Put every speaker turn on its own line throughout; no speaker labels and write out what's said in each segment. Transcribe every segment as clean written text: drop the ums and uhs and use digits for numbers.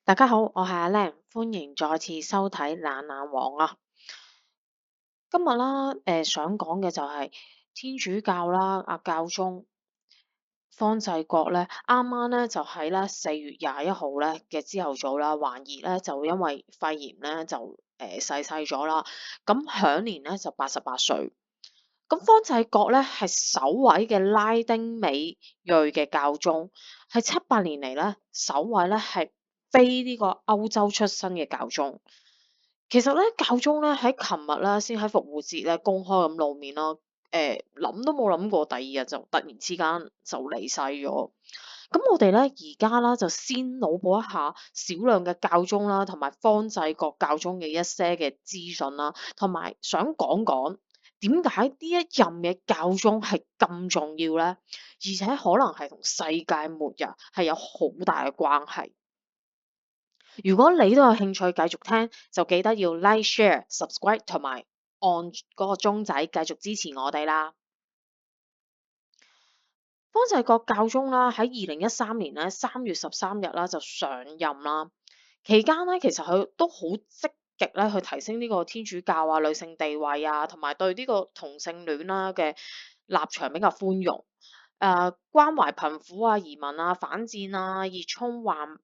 大家好，我係阿靚，歡迎再次收睇懶懶王啊！今日啦，想講嘅就係天主教啦，教宗方濟各咧，啱啱咧就喺咧4月21號咧嘅朝頭早啦，懷疑咧就因為肺炎咧就逝世咗啦，咁享年咧就88歲。咁方濟各咧係首位嘅拉丁美裔嘅教宗，係700年嚟咧首位咧係非呢個歐洲出身嘅教宗。其實咧教宗咧喺琴日咧先喺復活節咧公開咁露面咯，諗都冇諗過第二日就突然之間就離世咗。咁我哋咧而家啦就先腦補一下少量嘅教宗啦，同埋方濟各教宗嘅一些嘅資訊啦，同埋想講講點解呢一任嘅教宗係咁重要咧，而且可能係同世界末日係有好大嘅關係。如果你都有興趣繼續聽，就記得要 like、share、subscribe 同埋按嗰個鐘仔繼續支持我哋啦。方濟各教宗啦，喺2013年咧3月13日啦就上任啦。期間咧，其實佢都好積極咧去提升呢個天主教啊、女性地位啊，同埋對呢個同性戀啦嘅立場比較寬容。關懷貧苦啊、移民啊、反戰啊、熱衷環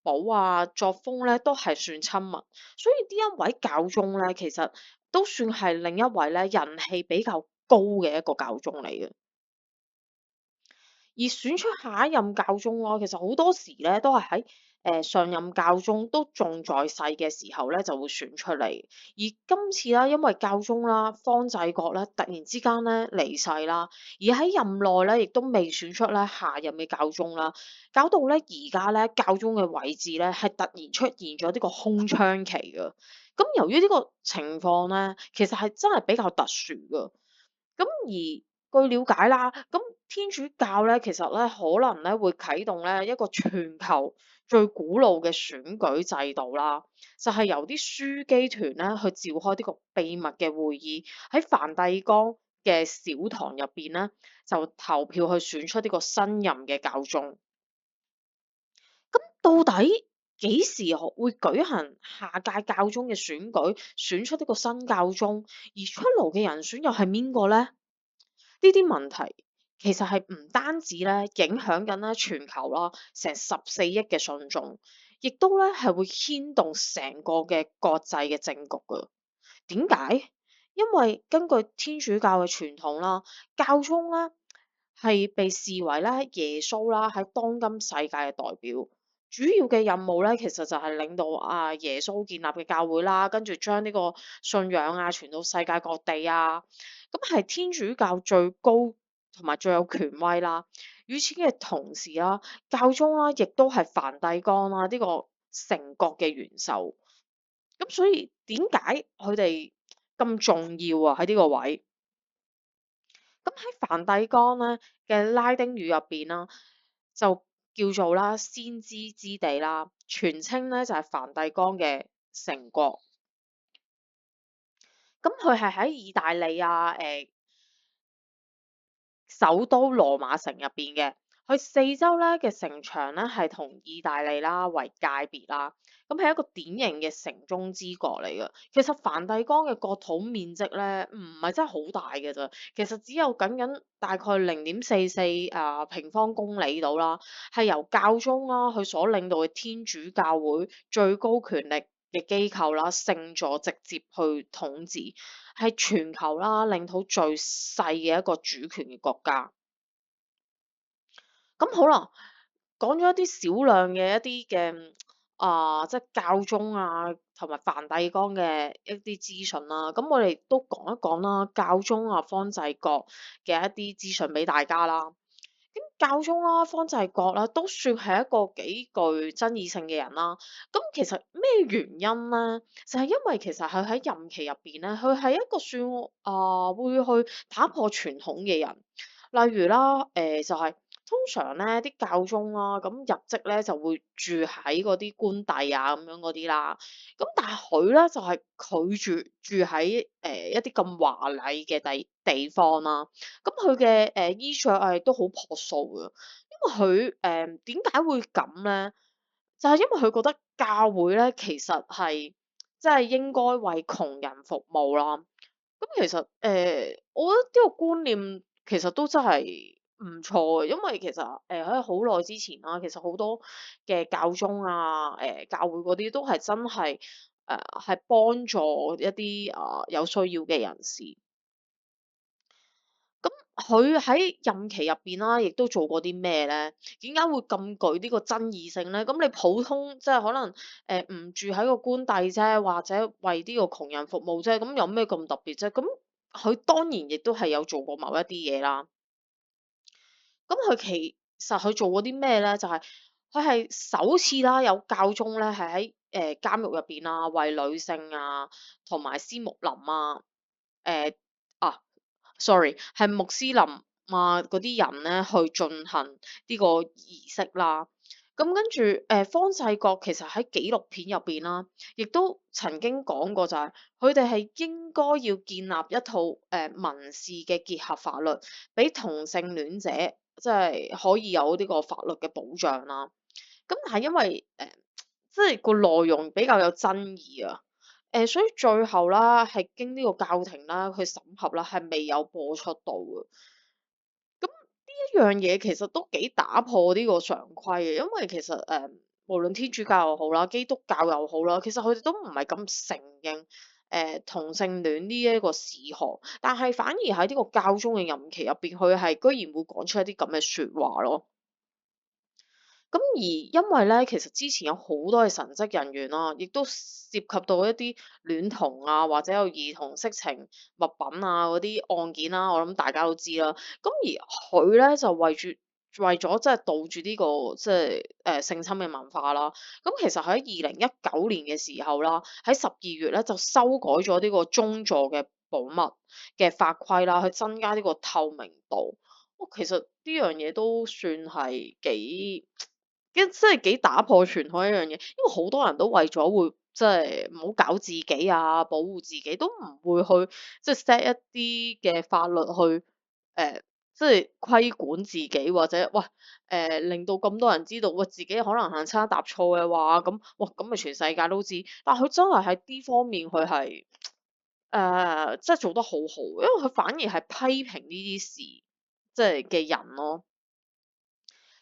保啊，作風咧都係算親民。所以呢一位教宗咧，其實都算係另一位咧人氣比較高嘅一個教宗嚟嘅。而選出下一任教宗咯，其實好多時咧都係喺上任教宗都仲在世嘅時候咧就會選出嚟。而今次啦，因為教宗啦方濟各咧突然之間咧離世啦，而喺任內咧亦都未選出咧下任嘅教宗啦，搞到咧而家咧教宗嘅位置咧係突然出現咗呢個空窗期㗎。咁由於呢個情況咧，其實係真係比較特殊㗎。咁而據了解啦，咁天主教咧，其實咧可能咧會啟動咧一個全球最古老嘅選舉制度啦，就係由啲樞機團咧去召開呢個秘密嘅會議，喺梵蒂岡嘅小堂入邊咧就投票去選出呢個新任嘅教宗。到底幾時會舉行下屆教宗嘅選舉，選出呢個新教宗，而出爐嘅人選又係邊個呢？呢啲問題其實係唔單止咧影響緊咧全球啦，成14億嘅信眾，亦都咧係會牽動成個嘅國際嘅政局㗎。點解？因為根據天主教嘅傳統啦，教宗咧係被視為咧耶穌啦喺當今世界嘅代表。主要嘅任務咧，其實就係領導耶穌建立嘅教會啦，跟住將呢個信仰傳到世界各地啊。咁係天主教最高同埋最有權威啦。與此嘅同時啦，教宗啦亦都係梵蒂岡啦呢個城國嘅元首。咁所以點解佢哋咁重要喺呢個位？咁喺梵蒂岡咧嘅拉丁語入邊啦，就叫做啦先知之地啦，全稱咧就係梵蒂岡嘅城國。咁佢係喺意大利首都羅馬城入邊嘅，佢四周咧嘅城牆咧係同意大利啦為界別啦，咁係一個典型嘅城中之國嚟嘅。其實梵蒂岡嘅國土面積咧唔係真係好大嘅咋，其實只有僅大概0.44平方公里到啦，係由教宗啦佢所領導嘅天主教會最高權力嘅機構啦聖座直接去統治。係全球啦領土最細嘅一個主權嘅國家。咁好啦，講咗一啲少量嘅一啲嘅即係教宗同埋梵蒂岡嘅一啲資訊啦。咁我哋都講一講啦，教宗方濟各嘅一啲資訊俾大家啦。咁教宗啦，方濟各啦，都算係一個幾具爭議性嘅人啦。咁其實咩原因咧？就係因為其實佢喺任期入邊咧，佢係一個算會去打破傳統嘅人。例如啦，就係通常咧啲教宗啦，咁入職咧就會住喺嗰啲官邸咁樣嗰啲啦。咁但係佢咧就係拒絕住喺一啲咁華麗嘅地方啦。咁佢嘅衣着都好樸素嘅，因為佢點解會咁咧？就係因為佢覺得教會咧其實係即係應該為窮人服務啦。咁其實我覺得呢個觀念其實都真係唔錯嘅，因為其實喺好耐之前啦，其實好多嘅教宗啊、教會嗰啲都係真係係幫助一啲有需要嘅人士。咁佢喺任期入邊啦，亦都做過啲咩咧？點解會咁具呢個爭議性咧？咁你普通即係可能唔住喺個官邸啫，或者為呢個窮人服務啫，咁有咩咁特別啫？咁佢當然亦都係有做過某一啲嘢啦。咁佢其實佢做過啲咩咧？就係佢係首次啦，有教宗咧係喺監獄入邊啊，為女性啊同埋斯穆林啊，誒、啊 sorry，係穆斯林啊嗰啲人咧去進行呢個儀式啦。咁跟住方濟各其實喺紀錄片入邊啦，亦都曾經講過就係佢哋係應該要建立一套民事嘅結合法律，俾同性戀者即係可以有呢個法律嘅保障啦。咁但係因為即係個內容比較有爭議啊，所以最後啦係經呢個教廷啦去審核啦，係未有播出到嘅。咁呢一樣嘢其實都幾打破呢個常規嘅，因為其實無論天主教又好啦，基督教又好啦，其實佢哋都唔係咁承認同性戀呢一個事項，但係反而喺呢個教宗嘅任期入邊，佢係居然會講出一啲咁嘅説話咯。咁而因為咧，其實之前有好多嘅神職人員啦，亦都涉及到一啲戀童啊，或者有兒童色情物品啊嗰啲案件啦，我諗大家都知啦。咁而佢咧就為咗即係杜絕呢個即係性侵嘅文化啦。咁其實喺2019年嘅時候啦，喺12月咧就修改咗呢個宗座嘅保密嘅法規啦，去增加呢個透明度。其實呢樣嘢都算係幾即係幾打破傳統一樣嘢，因為好多人都為咗會即係唔好搞自己啊，保護自己，都唔會去即係 set 一啲嘅法律去即係規管自己，或者喂令到咁多人知道，喂自己可能行差踏錯嘅話，咁哇咁咪全世界都知。但係佢真係喺呢方面佢係即係做得好好，因為佢反而係批評呢啲事即係嘅人咯。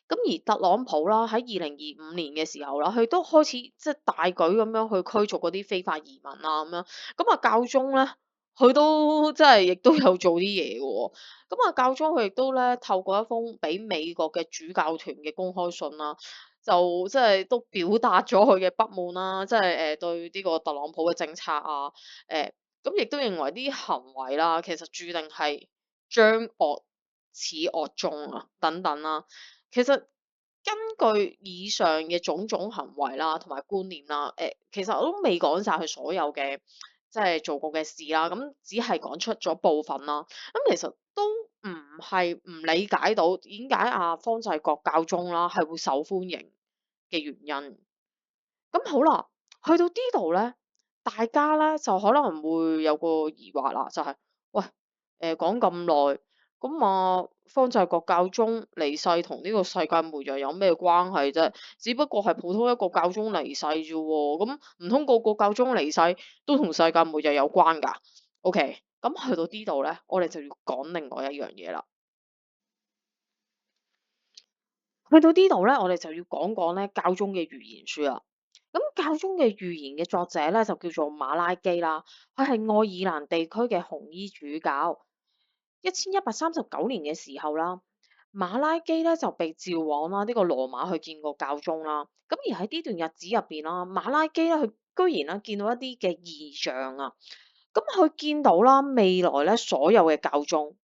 咁而特朗普啦，喺2025年嘅時候啦，佢都開始即係大舉咁樣去驅逐嗰啲非法移民啊咁樣。咁啊教宗咧，佢都即係亦都有做啲嘢嘅喎。咁啊教宗佢亦都咧透過一封俾美國嘅主教團嘅公開信啦，就即係都表達咗佢嘅不滿啦，即係對呢個特朗普嘅政策啊，咁亦都認為啲行為啦，其實注定係將惡始惡終啊等等啦。其實根據以上嘅種種行為啦，同埋觀念啦，其實我都未講晒佢所有嘅即係做過嘅事啦，咁只係講出咗部分啦。咁其實都唔係唔理解到點解方濟各教宗啦係會受歡迎嘅原因。咁好啦，去到呢度咧，大家咧就可能會有個疑惑啦，就係、喂，講咁耐，咁方濟各教宗離世同呢個世界末日有咩關係啫？只不過係普通一個教宗離世啫喎，咁唔通個個教宗離世都同世界末日有關㗎？OK，咁去到呢度咧，我哋就要講另外一樣嘢啦。去到呢度咧，我哋就要講講咧教宗嘅預言書啦。咁教宗嘅預言嘅作者咧就叫做馬拉基啦，佢係愛爾蘭地區嘅紅衣主教。1139年嘅時候啦，馬拉基咧就被召往啦呢個羅馬去見過教宗啦。咁而喺呢段日子入邊啦，馬拉基咧佢居然咧見到一啲嘅異象啊。咁佢見到啦未來咧所有嘅教宗，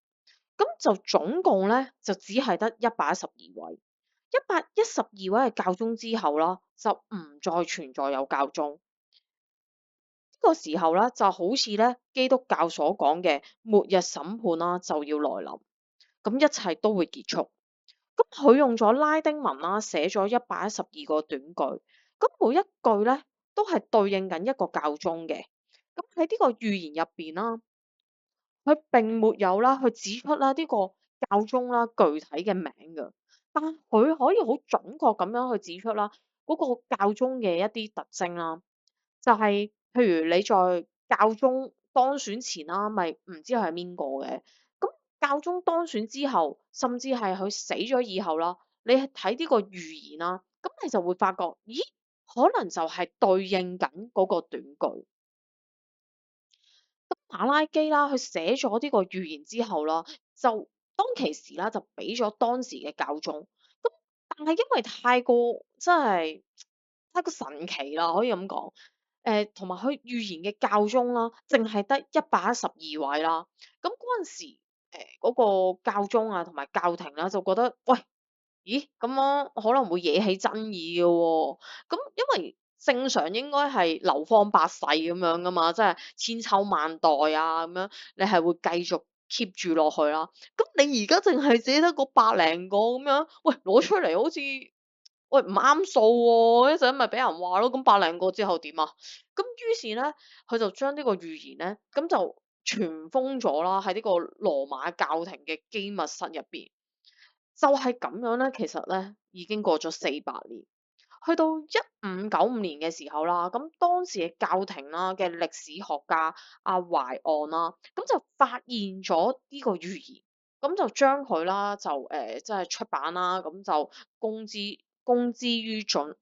咁就總共咧就只係得112位。112位嘅教宗之後啦，就唔再存在有教宗。呢個時候咧，就好似咧基督教所講嘅末日審判啦，就要來臨，咁一切都會結束。咁佢用咗拉丁文啦，寫咗112個短句，咁每一句咧都係對應緊一個教宗嘅。咁喺呢個預言入邊啦，佢並沒有啦去指出啦呢個教宗啦具體嘅名㗎，但佢可以好準確咁樣去指出啦，嗰個教宗嘅一啲特徵啦。就係譬如你在教宗當選前啦，咪唔知佢係邊個嘅。咁教宗當選之後，甚至係佢死咗以後啦，你係睇呢個預言啦，咁你就會發覺，咦，可能就係對應緊嗰個短句。馬拉基啦，佢寫咗呢個預言之後啦，就當其時啦，就俾咗當時嘅教宗。咁但係因為太過真係太過神奇啦，可以咁講。同埋佢預言嘅教宗啦，淨係得112位啦。咁嗰陣時，嗰個教宗啊，同埋教廷啦，就覺得喂，咦，咁樣可能會惹起爭議嘅喎。咁因為正常應該係流芳百世咁樣噶嘛，即係千秋萬代啊咁樣，你係會繼續 keep 住落去啦。咁你而家淨係寫得嗰百零個咁樣，喂，攞出嚟好似喂唔啱數喎，一陣咪俾人話咯。咁百零個之後點啊？咁於是咧，佢就將呢個預言咧，咁就傳封咗啦，喺呢個羅馬教廷嘅機密室入邊。就係咁樣咧，其實咧已經過咗400年，去到1595年嘅時候啦，咁當時嘅教廷啦嘅歷史學家阿懷岸啦，咁就發現咗呢個預言，咁就將佢啦就即係出版啦，咁就公之於眾啦。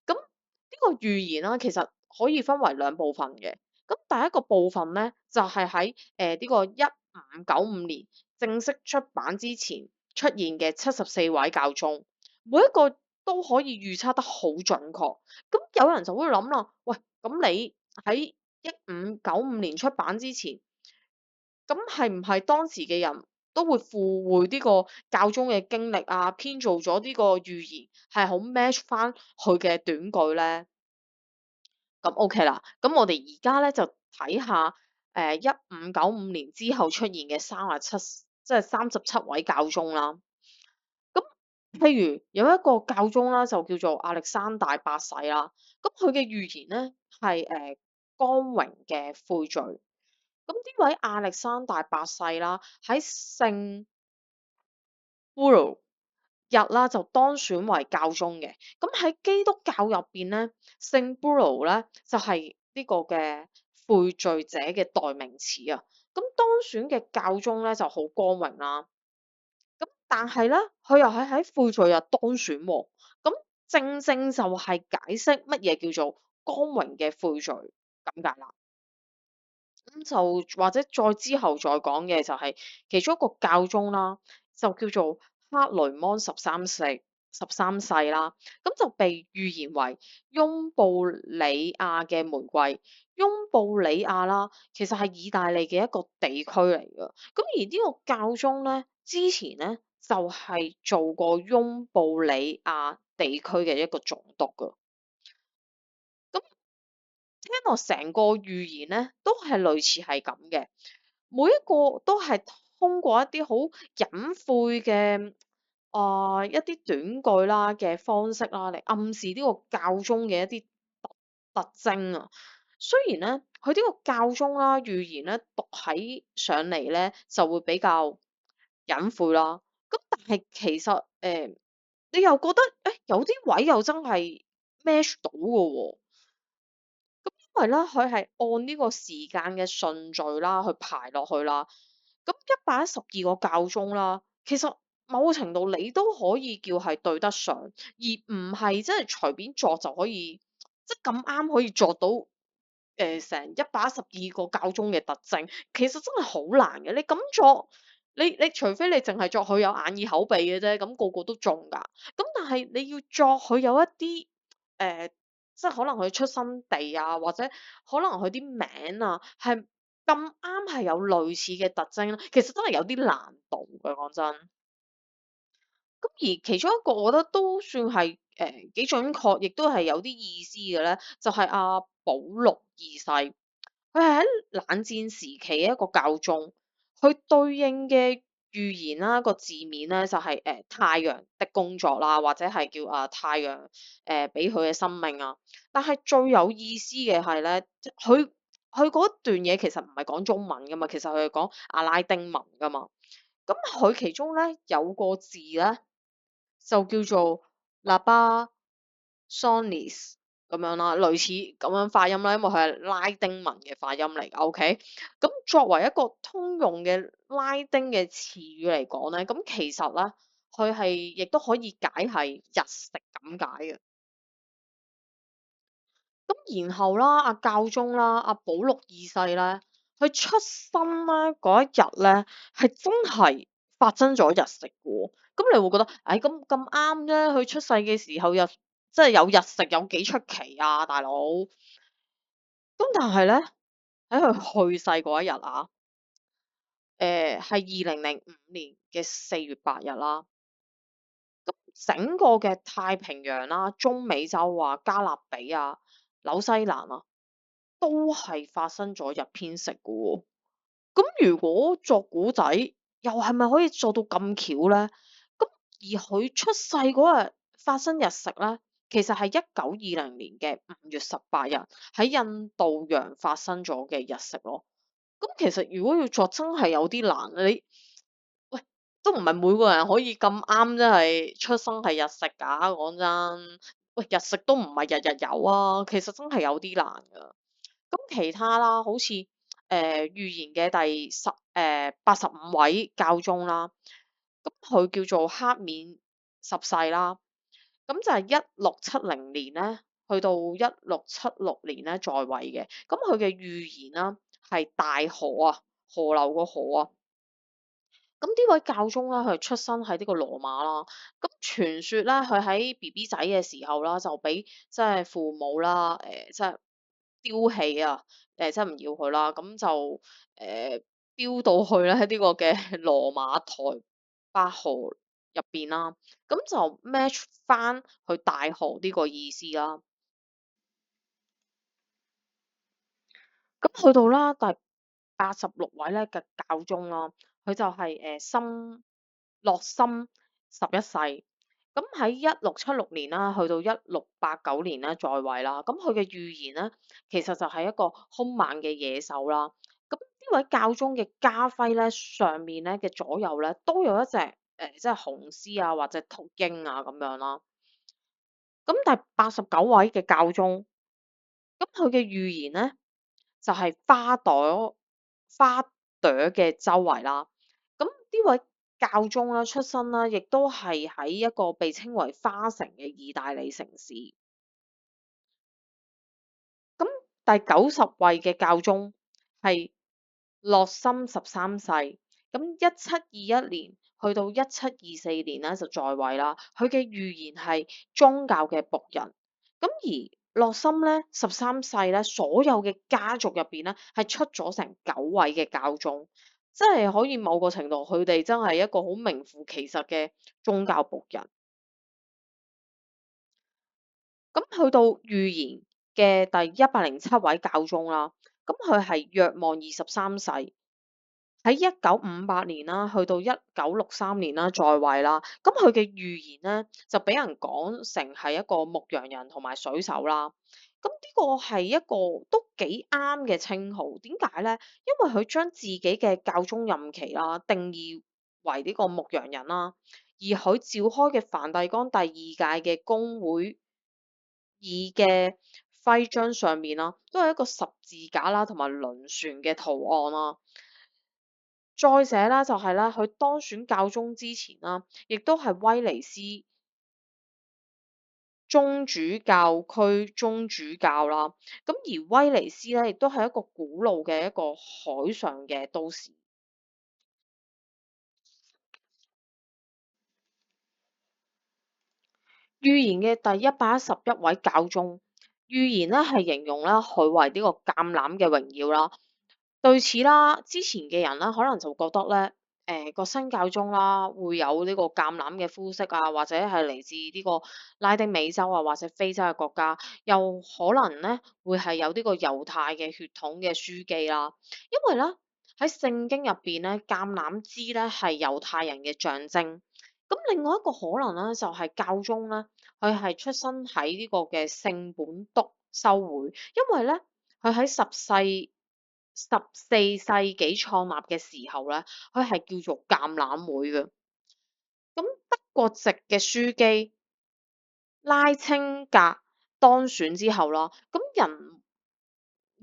咁呢個預言啦，其實可以分為兩部分嘅。咁第一個部分咧，就係喺呢個1595年正式出版之前出現嘅74位教宗，每一個都可以預測得好準確。咁有人就會諗啦，喂，咁你喺1595年出版之前，咁係唔係當時嘅人都會附會呢個教宗嘅經歷啊，編造咗呢個預言係好 match 翻佢嘅短句咧？咁 OK 啦，咁我哋而家咧就睇下，1595年之後出現嘅37位教宗啦。咁譬如有一個教宗啦，就叫做亞歷山大八世啦。咁佢嘅預言咧係光榮嘅悔罪。咁呢位亞歷山大八世啦，喺聖保祿日啦就當選為教宗嘅。咁喺基督教入邊咧，聖保祿咧就係呢個嘅悔罪者嘅代名詞啊。咁當選嘅教宗咧就好光榮啦。咁但係咧，佢又係喺悔罪日當選喎。咁正正就係解釋乜嘢叫做光榮嘅悔罪咁解啦。咁就或者再之後再講嘅就係其中一個教宗啦，就叫做克雷芒十三世啦。咁就被預言為翁布里亞嘅玫瑰。翁布里亞啦，其實係意大利嘅一個地區嚟㗎。咁而呢個教宗咧，之前咧就係做過翁布里亞地區嘅一個總督㗎。咁聽落成個預言咧，都係類似係咁嘅，每一個都係通過一啲好隱晦嘅一啲短句啦嘅方式啦，嚟暗示呢個教宗嘅一啲特徵啊。雖然咧，佢呢個教宗啦預言咧讀起上嚟咧就會比較隱晦啦，咁但係其實你又覺得有啲位又真係 match 到嘅喎。因為咧，佢係按呢個時間嘅順序啦，去排落去啦。咁112個教宗啦，其實某個程度你都可以叫係對得上，而唔係即係隨便作就可以，即係咁啱可以作到成112個教宗嘅特徵。其實真係好難嘅，你咁作，你除非你淨係作佢有眼耳口鼻嘅啫，咁個個都中㗎。咁但係你要作佢有一啲即係可能佢出生地啊，或者可能佢啲名啊，係咁啱係有類似嘅特徵咧，其實真係有啲難度嘅，講真。咁而其中一個我覺得都算係幾準確，亦都係有啲意思嘅咧，就係阿保祿二世。佢係喺冷戰時期嘅一個教宗，佢對應嘅預言啦，個字面咧就係、太陽的工作啦，或者係叫太陽俾佢嘅生命啊。但係最有意思嘅係咧，佢嗰段嘢其實唔係講中文噶嘛，其實佢係講阿拉丁文噶嘛。咁佢其中咧有個字咧就叫做 Labasonis 咁樣啦，類似咁樣發音啦，因為佢係拉丁文嘅發音嚟㗎，OK。咁作為一個通用嘅拉丁嘅詞語嚟講咧，咁其實咧，佢係亦都可以解係日食咁解嘅。咁然後啦，教宗啦，保祿二世咧，佢出生咧嗰一日咧，係真係發生咗日食嘅喎。咁你會覺得，唉，咁啱啫，佢出世嘅時候即係有日食有幾出奇啊，大佬。咁但係咧，喺佢去世嗰一日啊，係2005年嘅4月8日啦。咁整個嘅太平洋啦、中美洲啊、加勒比啊、紐西蘭啊，都係發生咗日偏食嘅喎。咁如果作古仔，又係咪可以做到咁巧咧？咁而佢出世嗰日發生日食咧，其實係1920年嘅5月18日喺印度洋發生咗嘅日食咯。咁其實如果要作真係有啲難，喂，都唔係每個人可以咁啱，真係出生係日食㗎，講真。喂，日食都唔係日日有啊，其實真係有啲難㗎。咁其他啦，好似預言嘅85位教宗啦，咁佢叫做黑冕十世啦，咁就係1670年咧，去到1676年咧在位嘅。咁佢嘅預言啦係大河啊，河流個河啊。咁呢位教宗咧，佢出生喺呢個羅馬啦。咁傳說咧，佢喺 BB 仔嘅時候啦，就俾即係父母啦，即係丟棄啊，即係唔要佢啦。咁就丟到去咧呢個嘅羅馬台伯河入邊啦。咁就 match 翻去大河呢個意思啦。咁去到啦第86位咧嘅教宗啦，佢就係洛森11世。咁喺1676年啦，去到1689年咧在位啦。咁佢嘅預言咧，其實就係一個兇猛嘅野獸啦。咁呢位教宗嘅家徽咧，上面咧嘅左右咧都有一隻即係雄獅啊或者禿鷹啊咁樣啦。咁第89位嘅教宗，咁佢嘅預言咧就係花朵嘅周圍啦。咁呢位教宗啦出身啦，亦都係喺一個被稱為花城嘅意大利城市。咁第90位嘅教宗係洛森13世。咁1721年去到1724年咧就在位啦。佢嘅預言係宗教嘅僕人。咁而洛森咧13世咧，所有嘅家族入邊咧係出咗成9位嘅教宗，即係可以某個程度佢哋真係一個好名副其實嘅宗教僕人。咁去到預言嘅第107位教宗啦，咁佢係若望23世。喺1958年啦，去到1963年啦，在位啦。咁佢嘅預言咧，就俾人講成係一個牧羊人同埋水手啦。咁呢個係一個都幾啱嘅稱號。點解咧？因為佢將自己嘅教宗任期啦，定義為呢個牧羊人啦。而佢召開嘅梵蒂岡第二屆嘅公會議嘅徽章上面啦，都係一個十字架啦，同埋輪船嘅圖案啦。再者啦，就係啦，佢當選教宗之前啦，亦都係威尼斯宗主教區宗主教啦。咁而威尼斯咧，亦都係一個古老嘅一個海上嘅都市。預言嘅第111位教宗，預言咧係形容啦佢為呢個橄欖嘅榮耀啦。對此啦，之前嘅人啦，可能就覺得咧，個新教宗啦會有呢個橄欖嘅膚色啊，或者係嚟自呢個拉丁美洲啊，或者非洲嘅國家，又可能咧會係有呢個猶太嘅血統嘅書記啦。因為咧喺聖經入邊咧，橄欖枝咧係猶太人嘅象徵。咁另外一個可能咧，就係教宗咧，佢係出生喺呢個嘅聖本篤修會，因為咧佢喺14世紀創立嘅時候咧，佢係叫做橄欖會嘅。咁德國籍嘅書記拉清格當選之後啦，咁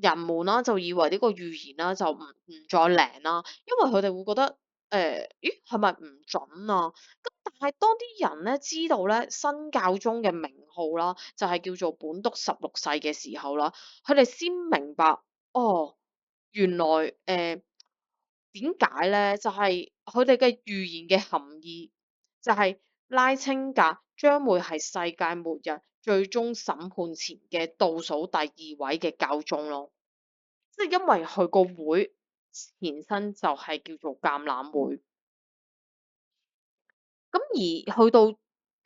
人們啦就以為呢個預言啦就唔再靈啦，因為佢哋會覺得咦係咪唔準啊？咁但係當啲人咧知道咧新教宗嘅名號啦，就係叫做本篤十六世嘅時候啦，佢哋先明白哦，原來點解咧？就係佢哋嘅預言嘅含義，就係拉清格將會係世界末日最終審判前嘅倒數第二位嘅教宗咯。即係因為佢個會前身就係叫做橄欖會，咁而去到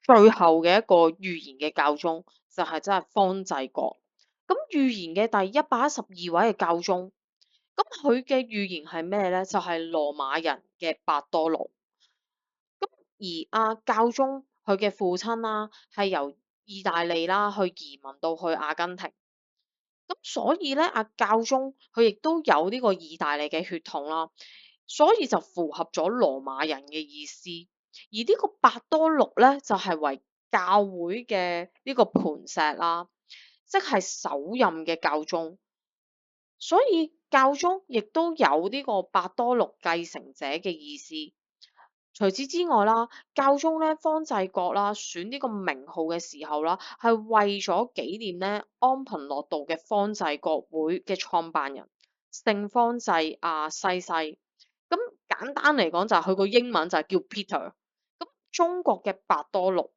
最後嘅一個預言嘅教宗就係真係方濟各。咁預言嘅第112位嘅教宗，咁佢嘅預言係咩咧？就係羅馬人嘅伯多祿。咁而教宗佢嘅父親啦，係由意大利啦去移民到去阿根廷。咁所以咧，教宗佢亦都有呢個意大利嘅血統啦，所以就符合咗羅馬人嘅意思。而呢個伯多祿咧，就係為教會嘅呢個磐石啦，即係首任嘅教宗。所以教宗亦都有呢個伯多祿繼承者嘅意思。除此之外啦，教宗咧方濟各啦選呢個名號嘅時候啦，係為咗紀念咧安貧樂道嘅方濟各會嘅創辦人聖方濟西西。咁簡單嚟講就係佢個英文就係叫 Peter。咁中國嘅伯多祿。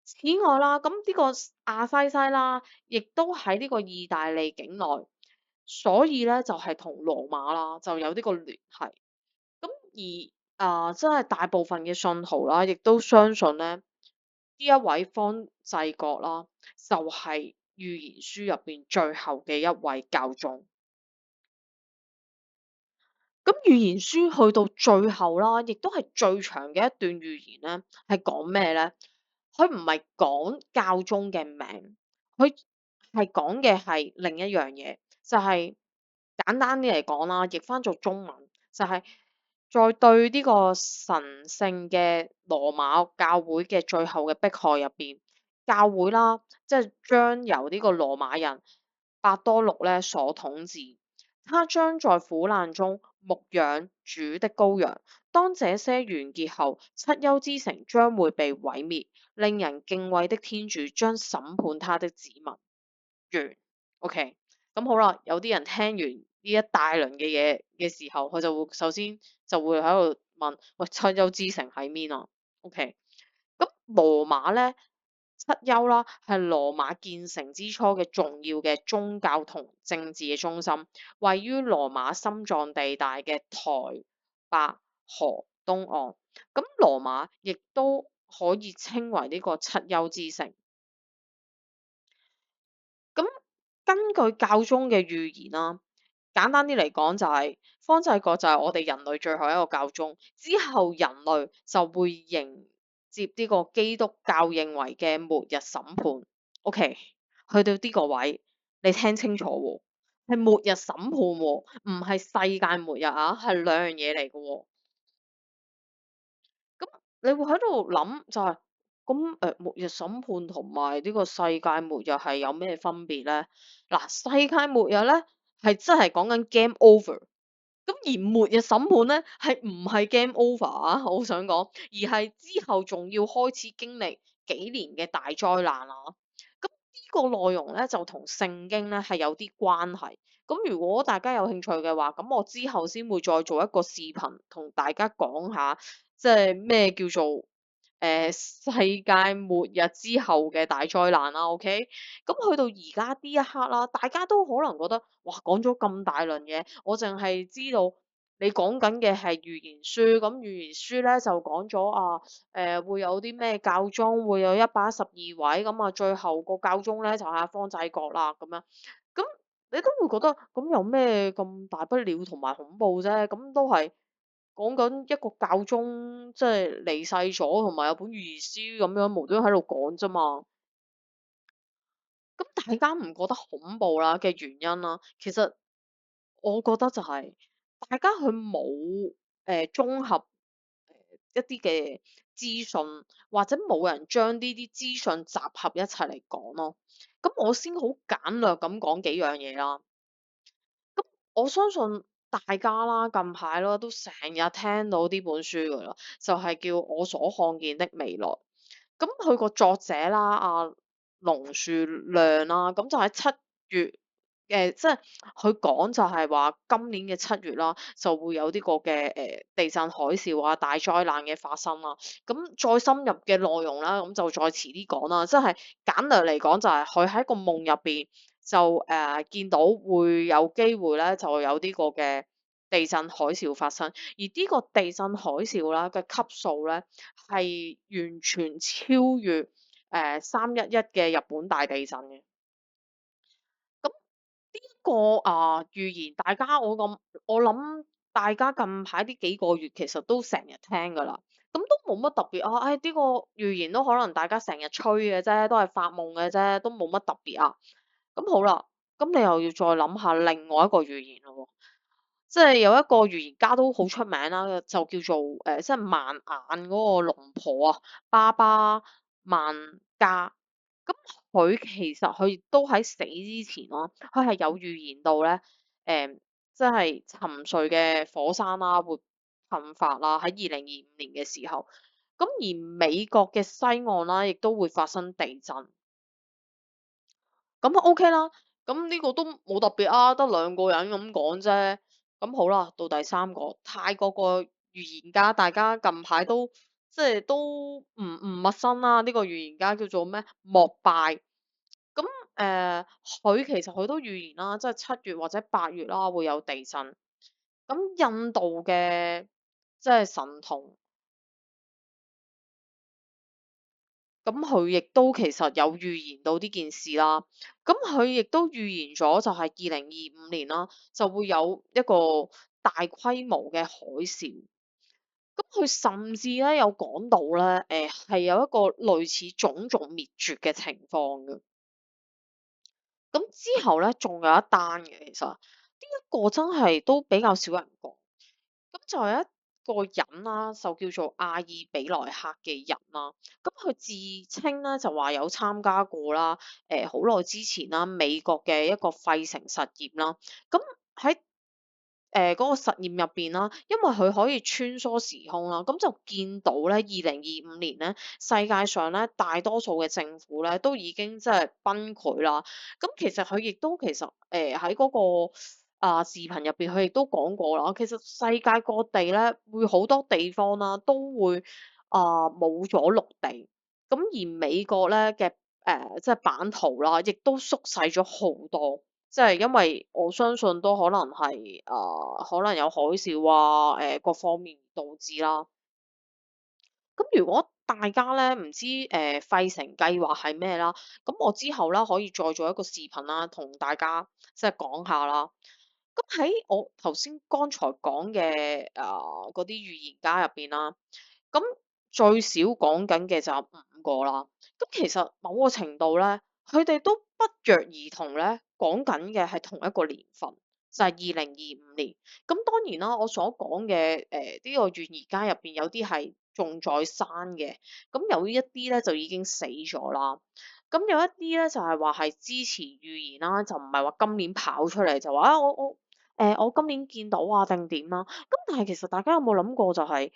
此外啦，咁呢個西西啦，亦都喺呢個意大利境內，所以咧就係同羅馬啦就有呢個聯繫。咁而真係大部分嘅信徒啦，亦都相信咧，呢一位方濟各啦，就係預言書入邊最後嘅一位教宗。咁預言書去到最後啦，亦都係最長嘅一段預言咧，係講咩咧？佢唔係講教宗嘅名，佢係講嘅係另一樣嘢，就係簡單啲嚟講啦，譯翻做中文就係在對呢個神聖嘅羅馬教會嘅最後嘅迫害入邊，教會啦，即係將由呢個羅馬人伯多祿咧所統治。他將在苦難中牧養主的羔羊。當這些完結後，七丘之城將會被毀滅，令人敬畏的天主將審判他的子民。完。OK，咁好啦，有啲人聽完呢一大輪嘅嘢嘅時候，佢就會首先就會喺度問：喂，七丘之城喺邊啊？OK，咁羅馬咧？七丘啦，係羅馬建成之初嘅重要嘅宗教同政治嘅中心，位於羅馬心臟地帶嘅台伯河東岸。咁羅馬亦都可以稱為呢個七丘之城。咁根據教宗嘅預言啦，簡單啲嚟講就係、方濟各就係我哋人類最後一個教宗，之後人類就會迎接呢個基督教認為嘅末日審判。OK，去到呢個位，你聽清楚喎，係末日審判喎，唔係世界末日啊，係兩樣嘢嚟嘅喎。咁你會喺度諗就係、咁末日審判同埋呢個世界末日係有咩分別咧？嗱，世界末日咧係真係講緊 game over。咁而末日審判咧，係唔係 game over 啊？我好想講，而係之後仲要開始經歷幾年嘅大災難啊！咁呢個內容咧就同聖經咧係有啲關係。咁如果大家有興趣嘅話，咁我之後先會再做一個視頻同大家講下，即係咩叫做世界末日之後嘅大災難啦，OK？咁去到而家呢一刻啦，大家都可能覺得，哇，講咗咁大輪嘢，我淨係知道你講緊嘅係預言書，咁預言書咧就講咗會有啲咩教宗，會有112位，咁最後個教宗咧就係方濟各啦，咁樣，咁你都會覺得，咁有咩咁大不了同埋恐怖啫？咁都係。講緊一個教宗即係離世咗，同埋有本預言書咁樣無端喺度講啫嘛。咁大家唔覺得恐怖啦嘅原因啦，其實我覺得就係、大家佢冇綜合一啲嘅資訊，或者冇人將呢啲資訊集合一齊嚟講咯。咁我先好簡略咁講幾樣嘢啦。我相信大家啦，近排啦都成日聽到呢本書㗎啦，就係叫《我所看見的未來》。咁佢個作者啦，阿龍樹亮啦，咁就喺7月，即係佢講就係話今年嘅7月啦，就會有呢個嘅地震、海嘯啊、大災難嘅發生啦。咁再深入嘅內容啦，咁就再遲啲講啦。即係簡略嚟講，就係佢喺個夢入邊就見到會有機會咧，就有呢個嘅地震、海嘯發生。而呢個地震、海嘯啦嘅級數咧，係完全超越311嘅日本大地震嘅。咁呢個預言，我諗大家近排呢幾個月其實都成日聽㗎啦，咁都冇乜特別啊。呢個預言都可能大家成日吹嘅啫，都係發夢嘅啫，都冇乜特別啊。咁好啦，咁你又要再諗下另外一個預言咯喎。即係有一個預言家都好出名啦，就叫做即係盲眼嗰個龍婆啊，巴巴萬加。咁其實佢亦都喺死之前咯，佢係有預言到咧，即係沉睡嘅火山啦，會噴發啦，喺2025年嘅時候。咁而美國嘅西岸啦，亦都會發生地震。咁 OK 啦，咁呢個都冇特別啊，得兩個人咁講啫。咁好啦，到第三個，泰國個預言家，大家近排都即係都唔陌生啦。呢個預言家叫做咩？莫拜。咁佢其實佢都預言啦，即係7月或者8月啦會有地震。咁印度嘅即係神童。咁佢亦都其實有預言到呢件事啦，咁佢亦都預言咗就係2025年啦，就會有一個大規模嘅海嘯。咁佢甚至咧有講到咧，係有一個類似種族滅絕嘅情況嘅。咁之後咧仲有一單嘅，其實呢一個真係都比較少人講。咁就有一個人啦，就叫做阿爾比萊克嘅人啦。咁佢自稱咧就話有參加過啦，好耐之前啦，美國嘅一個費城實驗啦。咁喺嗰個實驗入邊啦，因為佢可以穿梭時空啦，咁就見到咧2025年咧，世界上咧大多數嘅政府咧都已經即係崩潰啦。咁其實佢亦都其實喺嗰個視頻入邊，佢亦都講過啦，其實世界各地咧會好多地方啦都會冇咗陸地。咁而美國咧嘅即係版圖啦，亦都縮細咗好多。即係因為我相信都可能係可能有海嘯啊，各方面導致啦。咁如果大家咧唔知費城計劃係咩啦，咁我之後啦可以再做一個視頻啦，同大家即係講下啦。咁喺我頭先剛才講嘅嗰啲預言家入邊啦，咁最少講緊嘅就有5個啦。咁其實某個程度咧，佢哋都不約而同咧講緊嘅係同一個年份，就係2025年。咁當然啦，我所講嘅呢個預言家入邊有啲係仲在生嘅，咁有一啲咧就已經死咗啦。咁有一啲咧就係話係支持預言啦，就唔係話今年跑出嚟就話我今年見到啊定點啦。咁但係其實大家有冇諗過就係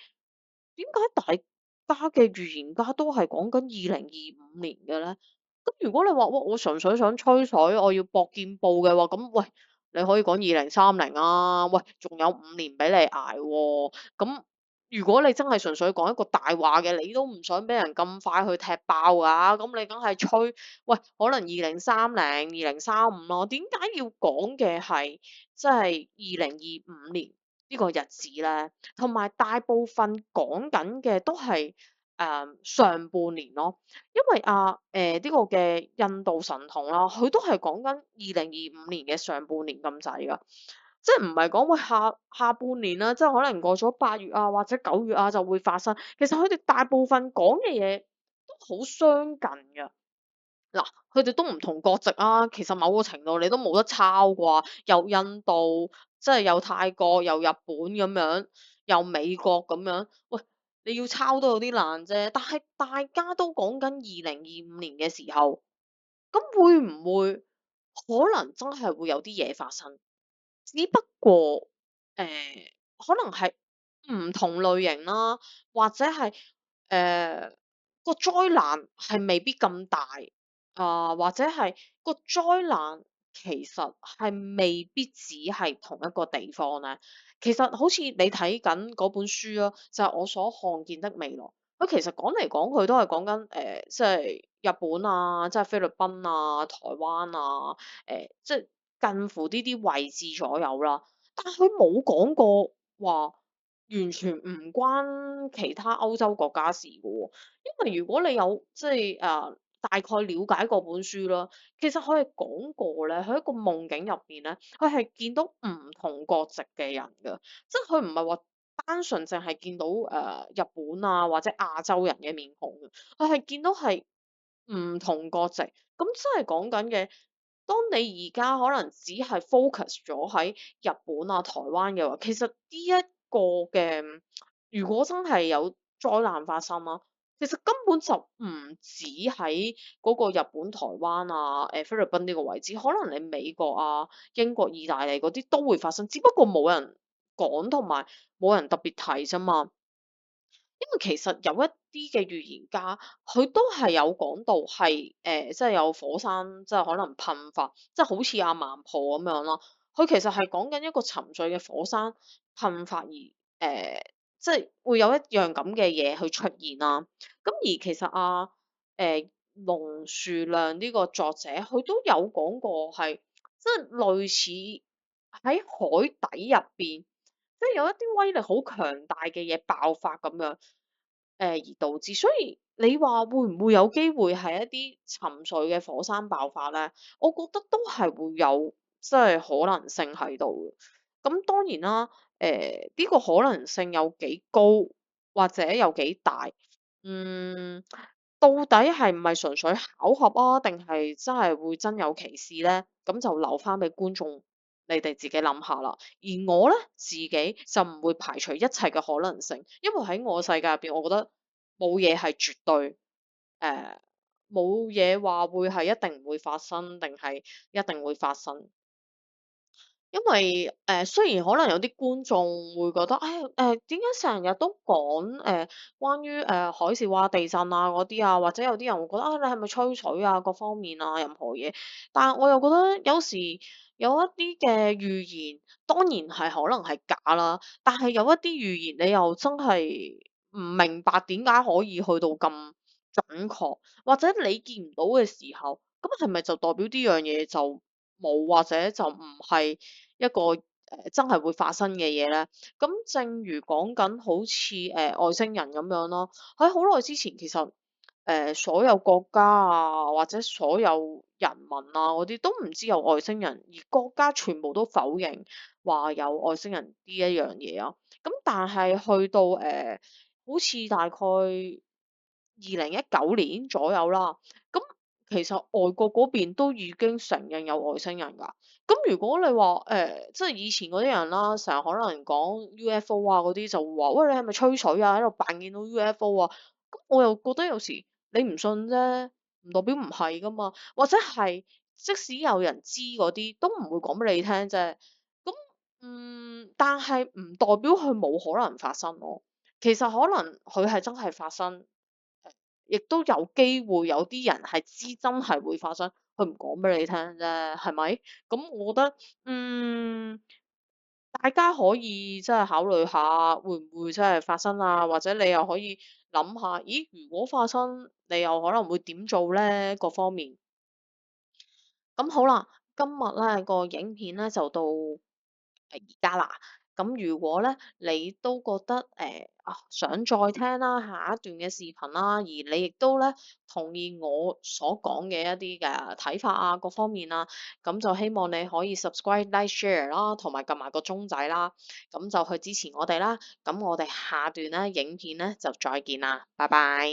點解大家嘅預言家都係講緊2025年嘅咧？咁如果你話喂，我純粹想吹水，我要搏見報嘅話，咁喂你可以講2030啊，喂仲有5年俾你捱喎。咁如果你真係純粹講一個大話嘅，你都唔想俾人咁快去踢爆㗎，咁你梗係吹，喂，可能2030、2035咯。點解要講嘅係即係2025年呢個日子咧？同埋大部分講緊嘅都係上半年咯。因為呢個嘅印度神童啦，佢都係講緊2025年嘅上半年咁滯㗎。即係唔係講喂下半年啦，即係可能過咗8月啊或者9月啊就會發生。其實佢哋大部分講嘅嘢都好相近㗎。嗱，佢哋都唔同國籍啊，其實某個程度你都冇得抄啩，又印度，即係又泰國，又日本咁樣，又美國咁樣。喂，你要抄都有啲難啫。但係大家都講緊2025年嘅時候，咁會唔會可能真係會有啲嘢發生？只不過，可能係唔同類型啦，或者係個災難係未必咁大，或者係個災難其實係未必只係同一個地方咧。其實好似你睇緊嗰本書啊，就係我所看見的未來。佢其實講嚟講去都係講緊即係日本啊，即係菲律賓啊、台灣啊，即係近乎呢啲位置左右啦。但係佢冇講過話完全唔關其他歐洲國家事嘅喎。因為如果你有即係大概了解嗰本書啦，其實佢係講過咧，喺一個夢境入邊咧，佢係見到唔同國籍嘅人㗎，即係佢唔係話單純淨係見到日本啊或者亞洲人嘅面孔嘅，佢係見到係唔同國籍。咁真係講緊嘅，當你而家可能只係 focus 咗喺日本啊、台灣嘅話，其實呢一個嘅如果真係有災難發生啦，其實根本就唔止喺嗰個日本、台灣啊、菲律賓呢個位置，可能你美國啊、英國、意大利嗰啲都會發生，只不過冇人講同埋冇人特別提啫嘛。因為其實有一啲嘅預言家，佢都係有講到係即係有火山，即係可能噴發，即係好似阿孟婆咁樣啦。佢其實係講緊一個沉睡嘅火山噴發而即係會有一樣咁嘅嘢去出現啦。咁而其實龍樹亮呢個作者，佢都有講過係即係類似喺海底入邊。即係有一啲威力好強大嘅嘢爆發咁樣，而導致。所以你話會唔會有機會係一啲沉睡嘅火山爆發咧？我覺得都係會有即係可能性喺度嘅。咁當然啦，呢個可能性有幾高或者有幾大？嗯，到底係唔係純粹巧合啊，定係真係會真有其事咧？咁就留翻俾觀眾你哋自己諗下啦。而我咧自己就唔會排除一切嘅可能性，因為喺我世界入邊，我覺得冇嘢係絕對，誒冇嘢話會係一定唔會發生，定係一定會發生。因為雖然可能有啲觀眾會覺得，唉點解成日都講關於海嘯啊、地震啊嗰啲啊，或者有啲人會覺得啊，你係咪吹水啊各方面啊任何嘢，但係我又覺得有時有一啲嘅預言當然係可能係假啦，但係有一啲預言你又真係唔明白點解可以去到咁準確，或者你見唔到嘅時候，咁係咪就代表呢樣嘢就冇或者就唔係一個真係會發生嘅嘢咧？咁正如講緊好似外星人咁樣咯，喺好耐之前其實所有國家啊或者所有人民啊嗰啲都唔知有外星人，而國家全部都否認話有外星人呢一樣嘢啊。咁但係去到好似大概2019年左右啦，咁其實外國嗰邊都已經承認有外星人㗎。咁如果你話即係以前嗰啲人啦，成日可能講 UFO 啊嗰啲就會話：喂，你係咪吹水啊？喺度扮見到 UFO 啊？咁我又覺得有時你唔信啫，唔代表唔係㗎嘛。或者係即使有人知嗰啲，都唔會講俾你聽啫。咁但係唔代表佢冇可能發生咯。其實可能佢係真係發生，亦都有機會有啲人係知真係會發生，佢唔講俾你聽啫，係咪？咁我覺得，大家可以真係考慮下，會唔會真係發生啊？或者你又可以諗下，咦，如果發生，你又可能會點做咧？各方面。咁好啦，今日咧個影片咧就到而家啦。咁如果咧你都覺得想再聽啦下一段嘅視頻啦，而你亦都咧同意我所講嘅一啲嘅睇法啊各方面啊，咁就希望你可以 subscribe、like、share 啦，同埋撳埋個鐘仔啦，咁就去支持我哋啦。咁我哋下段咧影片咧就再見啦，拜拜。